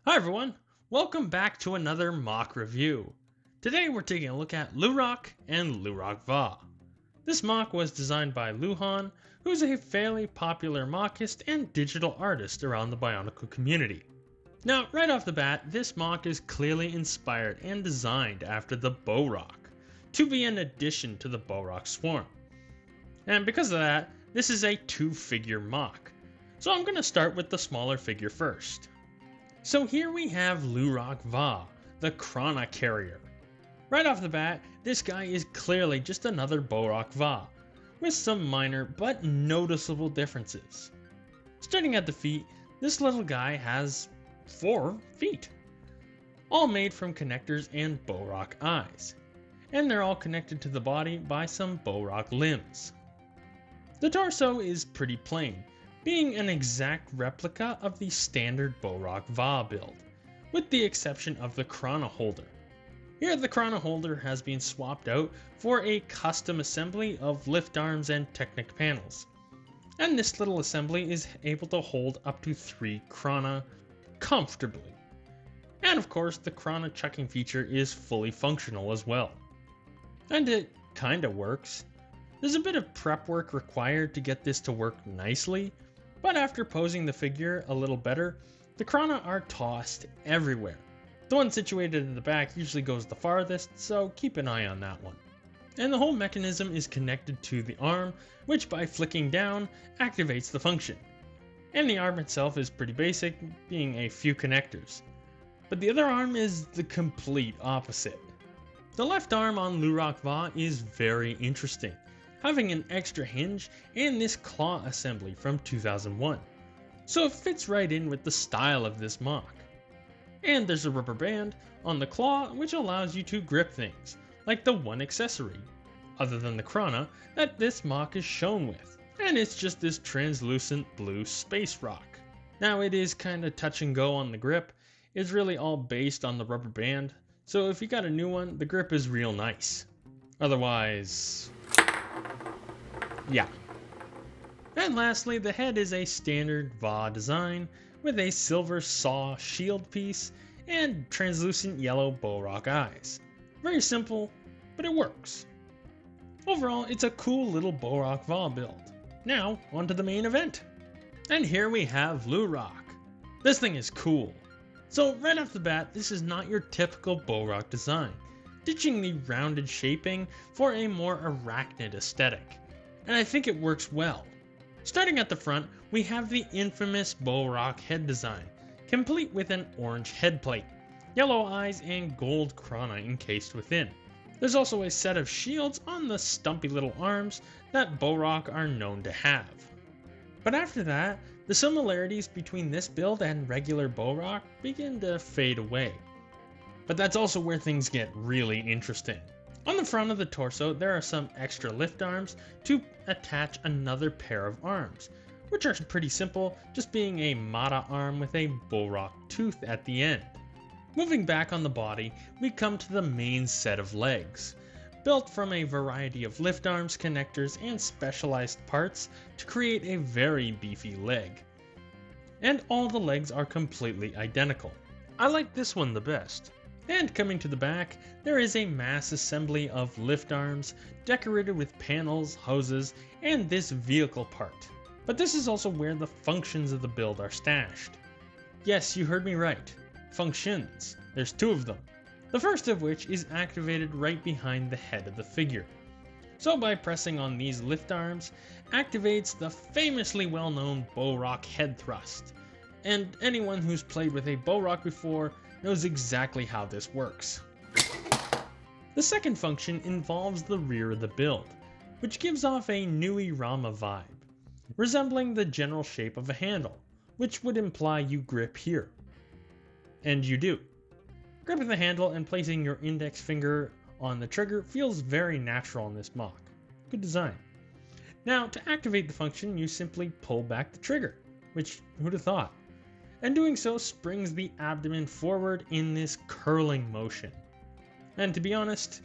Hi everyone, welcome back to another mock review. Today we're taking a look at Luhrok and Luhrok Va. This mock was designed by Luhan, who's a fairly popular mockist and digital artist around the Bionicle community. Now, right off the bat, this mock is clearly inspired and designed after the Bor Rock, to be an addition to the Bor Rock Swarm. And because of that, this is a two-figure mock. So I'm going to start with the smaller figure first. So here we have Luhrok Va, the Chrono Carrier. Right off the bat, this guy is clearly just another Bor Rock Va, with some minor but noticeable differences. Starting at the feet, this little guy has 4 feet, all made from connectors and Bor Rock eyes, and they're all connected to the body by some Bor Rock limbs. The torso is pretty plain, being an exact replica of the standard Bor Rock Va build, with the exception of the chrono holder. Here the chrono holder has been swapped out for a custom assembly of lift arms and Technic panels, and this little assembly is able to hold up to 3 chrono comfortably. And of course the chrono chucking feature is fully functional as well. And it kinda works. There's a bit of prep work required to get this to work nicely, but after posing the figure a little better, the chrono are tossed everywhere. The one situated in the back usually goes the farthest, so keep an eye on that one. And the whole mechanism is connected to the arm, which by flicking down activates the function. And the arm itself is pretty basic, being a few connectors. But the other arm is the complete opposite. The left arm on Luhrok Va is very interesting, having an extra hinge and this claw assembly from 2001. So it fits right in with the style of this mock. And there's a rubber band on the claw which allows you to grip things, like the one accessory, other than the chrono, that this mock is shown with. And it's just this translucent blue space rock. Now it is kinda touch and go on the grip. It's really all based on the rubber band, so if you got a new one, the grip is real nice. Otherwise, yeah. And lastly, the head is a standard Va design with a silver saw shield piece and translucent yellow Bor Rock eyes. Very simple, but it works. Overall, it's a cool little Bor Rock Va build. Now, onto the main event. And here we have Luhrok. This thing is cool. So right off the bat, this is not your typical Bor Rock design, ditching the rounded shaping for a more arachnid aesthetic. And I think it works well. Starting at the front, we have the infamous Bor Rock head design, complete with an orange head plate, yellow eyes, and gold chrono encased within. There's also a set of shields on the stumpy little arms that Bor Rock are known to have. But after that, the similarities between this build and regular Bor Rock begin to fade away. But that's also where things get really interesting. On the front of the torso, there are some extra lift arms to attach another pair of arms, which are pretty simple, just being a Mata arm with a Bor Rock tooth at the end. Moving back on the body, we come to the main set of legs, built from a variety of lift arms, connectors, and specialized parts to create a very beefy leg. And all the legs are completely identical. I like this one the best. And coming to the back, there is a mass assembly of lift arms, decorated with panels, hoses, and this vehicle part. But this is also where the functions of the build are stashed. Yes, you heard me right. Functions. There's 2 of them. The first of which is activated right behind the head of the figure. So by pressing on these lift arms, activates the famously well-known Bor Rock head thrust. And anyone who's played with a Bor Rock before knows exactly how this works. The second function involves the rear of the build, which gives off a Nui Rama vibe, resembling the general shape of a handle, which would imply you grip here. And you do. Gripping the handle and placing your index finger on the trigger feels very natural in this mock. Good design. Now, to activate the function, you simply pull back the trigger, which who'd have thought? And doing so springs the abdomen forward in this curling motion. And to be honest,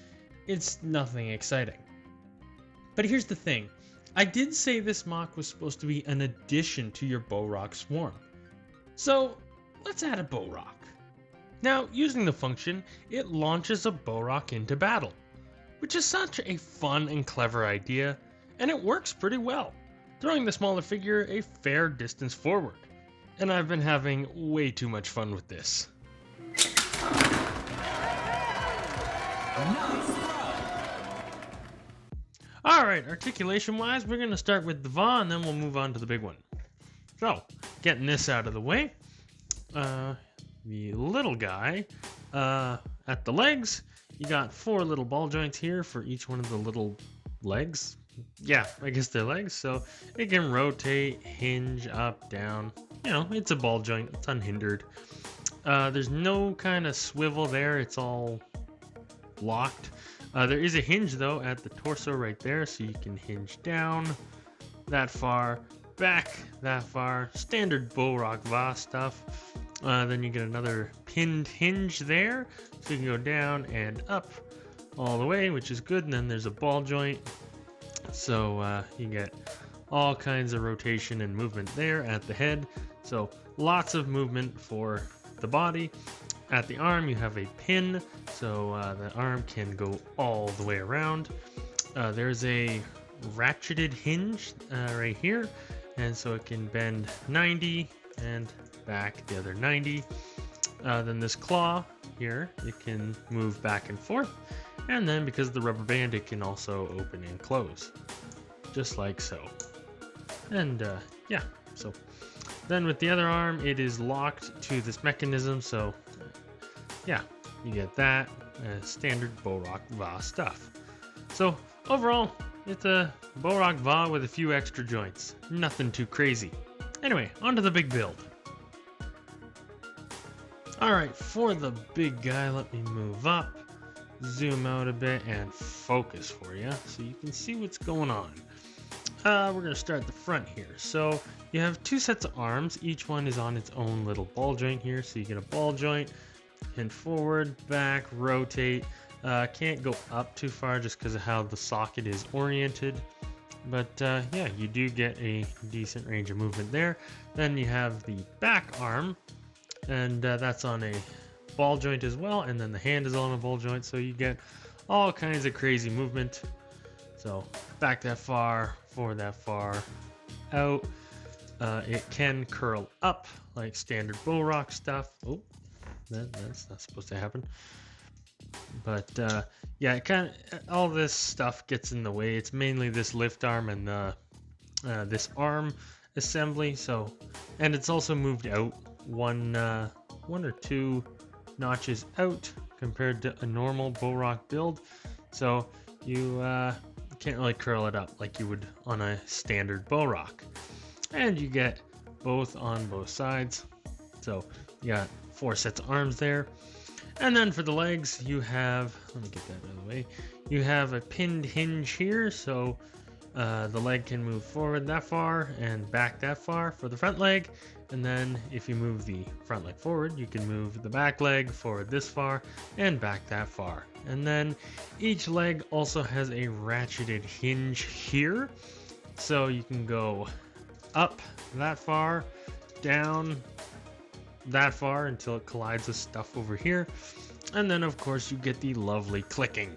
it's nothing exciting. But here's the thing, I did say this mock was supposed to be an addition to your Bor Rock swarm. So let's add a Bor Rock. Now, using the function, it launches a Bor Rock into battle, which is such a fun and clever idea, and it works pretty well, throwing the smaller figure a fair distance forward. And I've been having way too much fun with this. Alright, articulation wise, we're going to start with the Va and then we'll move on to the big one. So, getting this out of the way, the little guy, at the legs, you got 4 little ball joints here for each one of the little legs. Yeah, I guess they're legs, so it can rotate, hinge, up, down. You know, it's a ball joint, it's unhindered. There's no kind of swivel there, it's all locked. There is a hinge though at the torso right there, so you can hinge down that far, back that far, standard Bor Rock Va stuff. Then you get another pinned hinge there, so you can go down and up all the way, which is good. And then there's a ball joint, so you get all kinds of rotation and movement there at the head. So lots of movement for the body. At the arm, you have a pin, so the arm can go all the way around. There's a ratcheted hinge right here, and so it can bend 90 and back the other 90. Then this claw here, it can move back and forth, and then because of the rubber band, it can also open and close, just like so. And yeah, so then with the other arm, it is locked to this mechanism, so yeah, you get that standard Bor Rock Va stuff. So overall, it's a Bor Rock Va with a few extra joints. Nothing too crazy. Anyway, on to the big build. Alright, for the big guy, let me move up, zoom out a bit, and focus for you so you can see what's going on. We're going to start at the front here. So you have 2 sets of arms. Each one is on its own little ball joint here. So you get a ball joint, hinge forward, back, rotate. Can't go up too far just because of how the socket is oriented. But yeah, you do get a decent range of movement there. Then you have the back arm, and that's on a ball joint as well. And then the hand is on a ball joint, so you get all kinds of crazy movement. So back that far, forward that far, out. It can curl up like standard Bor Rock stuff. Oh, that's not supposed to happen. But yeah, it kind of all this stuff gets in the way. It's mainly this lift arm and this arm assembly. So, and it's also moved out one or 2 notches out compared to a normal Bor Rock build. So you can't really curl it up like you would on a standard Bor Rock. And you get both on both sides. So you got 4 sets of arms there. And then for the legs, you have, let me get that out of the way, you have a pinned hinge here, so the leg can move forward that far and back that far for the front leg. And then if you move the front leg forward, you can move the back leg forward this far and back that far. And then each leg also has a ratcheted hinge here, so you can go up that far, down that far until it collides with stuff over here. And then of course you get the lovely clicking.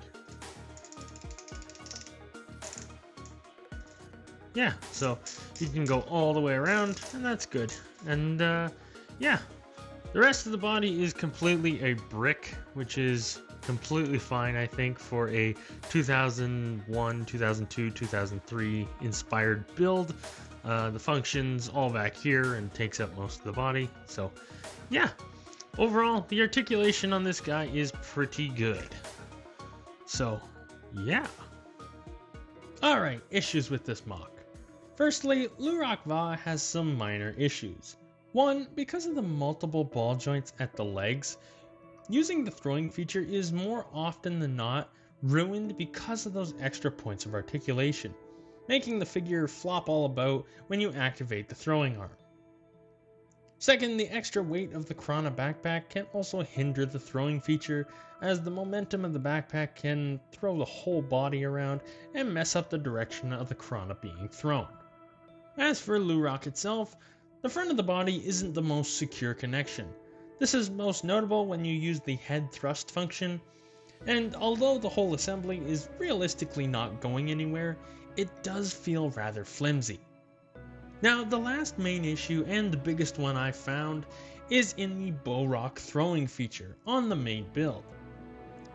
Yeah, so you can go all the way around, and that's good. And yeah, the rest of the body is completely a brick, which is completely fine, I think, for a 2001, 2002, 2003 inspired build. The function's all back here and takes up most of the body. So yeah, overall, the articulation on this guy is pretty good. So yeah. Alright, issues with this MOC. Firstly, Luhrok Va has some minor issues. One, because of the multiple ball joints at the legs, using the throwing feature is more often than not ruined because of those extra points of articulation, making the figure flop all about when you activate the throwing arm. Second, the extra weight of the Krana backpack can also hinder the throwing feature, as the momentum of the backpack can throw the whole body around and mess up the direction of the Krana being thrown. As for Luhrok itself, the front of the body isn't the most secure connection. This is most notable when you use the head thrust function, and although the whole assembly is realistically not going anywhere, it does feel rather flimsy. Now, the last main issue and the biggest one I found is in the Bor Rock throwing feature on the main build.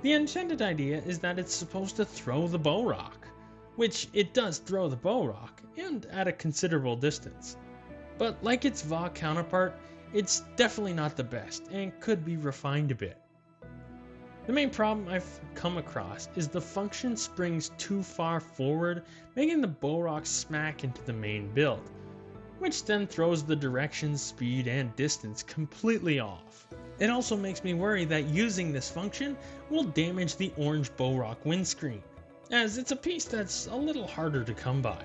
The intended idea is that it's supposed to throw the Bor Rock, which it does throw the Bor Rock, and at a considerable distance. But like its Va counterpart, it's definitely not the best and could be refined a bit. The main problem I've come across is the function springs too far forward, making the Bor Rock smack into the main build, which then throws the direction, speed, and distance completely off. It also makes me worry that using this function will damage the orange Bor Rock windscreen, as it's a piece that's a little harder to come by.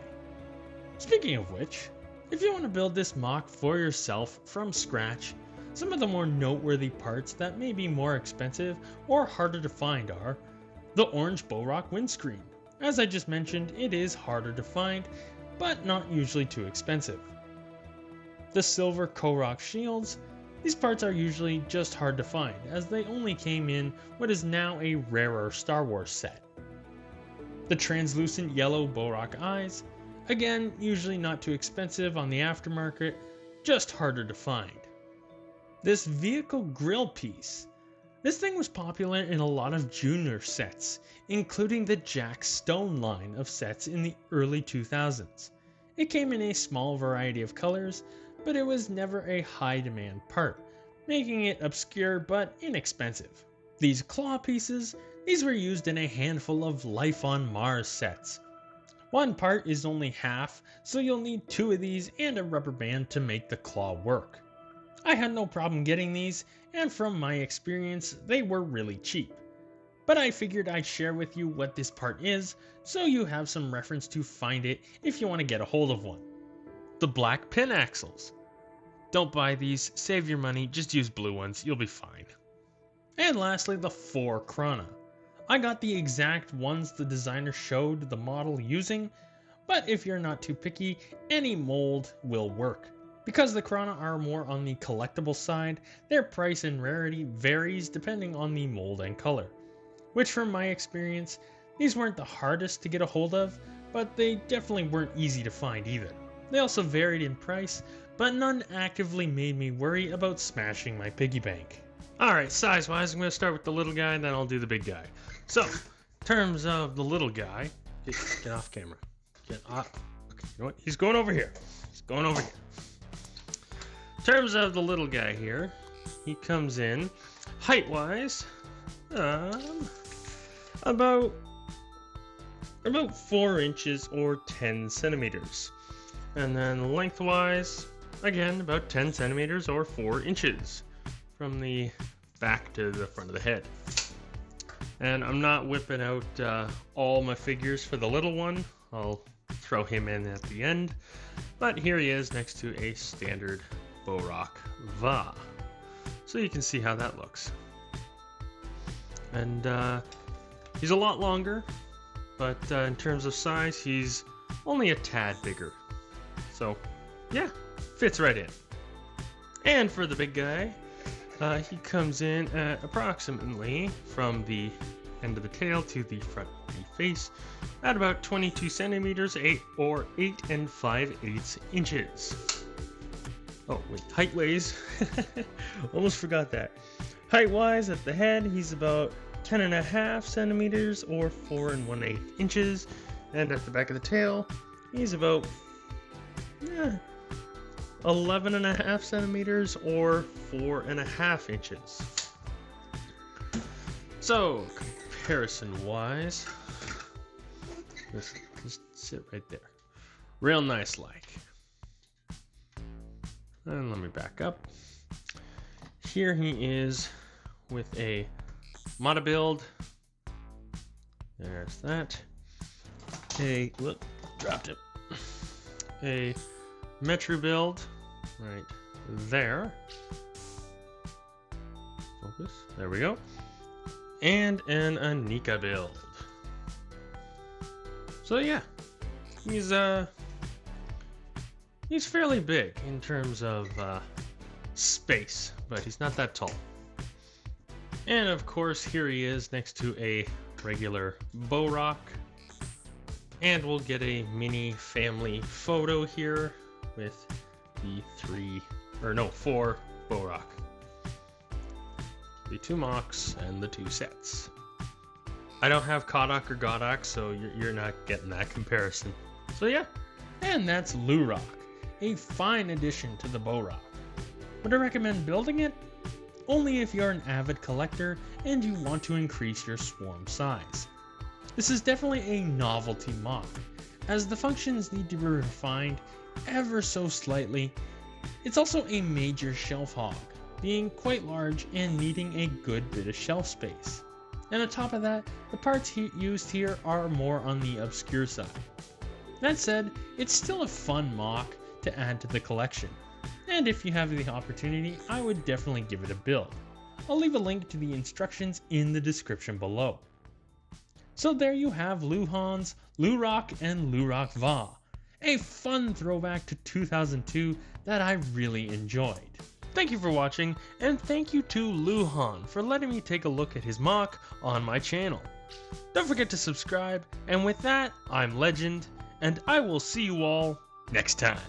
Speaking of which, if you want to build this MOC for yourself from scratch, some of the more noteworthy parts that may be more expensive or harder to find are the orange Bor Rock windscreen. As I just mentioned, it is harder to find, but not usually too expensive. The silver Korok shields. These parts are usually just hard to find, as they only came in what is now a rarer Star Wars set. The translucent yellow Bor Rock eyes. Again, usually not too expensive on the aftermarket, just harder to find. This vehicle grill piece. This thing was popular in a lot of junior sets, including the Jack Stone line of sets in the early 2000s. It came in a small variety of colors, but it was never a high demand part, making it obscure but inexpensive. These claw pieces, these were used in a handful of Life on Mars sets. One part is only half, so you'll need 2 of these and a rubber band to make the claw work. I had no problem getting these, and from my experience, they were really cheap. But I figured I'd share with you what this part is, so you have some reference to find it if you want to get a hold of one. The black pin axles. Don't buy these, save your money, just use blue ones, you'll be fine. And lastly, the 4 Krana. I got the exact ones the designer showed the model using, but if you're not too picky, any mold will work. Because the Krana are more on the collectible side, their price and rarity varies depending on the mold and color. Which from my experience, these weren't the hardest to get a hold of, but they definitely weren't easy to find either. They also varied in price, but none actively made me worry about smashing my piggy bank. Alright, size-wise, I'm going to start with the little guy, then I'll do the big guy. So, in terms of the little guy, get off camera. Get off. Okay, you know what? He's going over here. He's going over here. In terms of the little guy here, he comes in height-wise, about 4 inches or 10 centimeters. And then lengthwise, again, about 10 centimeters or 4 inches from the back to the front of the head. And I'm not whipping out all my figures for the little one. I'll throw him in at the end. But here he is next to a standard Bor Rock Va. So you can see how that looks. And he's a lot longer, but in terms of size, he's only a tad bigger. So yeah, fits right in. And for the big guy, he comes in at approximately from the end of the tail to the front of the face at about 22 centimeters, 8 or 8 5/8 inches. Oh wait, height-wise, almost forgot that. Height-wise at the head, he's about 10.5 centimeters or 4 1/8 inches, and at the back of the tail, he's about 11.5 centimeters or 4.5 inches. So, comparison-wise, just sit right there. Real nice like. And let me back up. Here he is with a Mata build. There's that. Dropped it. A Metro build right there. Focus. There we go. And an Anika build. So yeah, he's fairly big in terms of space, but he's not that tall. And of course, here he is next to a regular Bor Rock. And we'll get a mini family photo here with the 4 Bor Rock. The 2 MOCs and the 2 sets. I don't have Kodak or Godak, so you're not getting that comparison. So yeah, and that's Luhrok, a fine addition to the Bor Rock. Would I recommend building it? Only if you're an avid collector and you want to increase your swarm size. This is definitely a novelty MOC, as the functions need to be refined ever so slightly. It's also a major shelf hog, being quite large and needing a good bit of shelf space. And on top of that, the parts used here are more on the obscure side. That said, it's still a fun MOC to add to the collection, and if you have the opportunity, I would definitely give it a build. I'll leave a link to the instructions in the description below. So there you have Luhan's Luhrok and Luhrok Va, a fun throwback to 2002 that I really enjoyed. Thank you for watching, and thank you to Luhan for letting me take a look at his MOC on my channel. Don't forget to subscribe, and with that, I'm Legend, and I will see you all next time.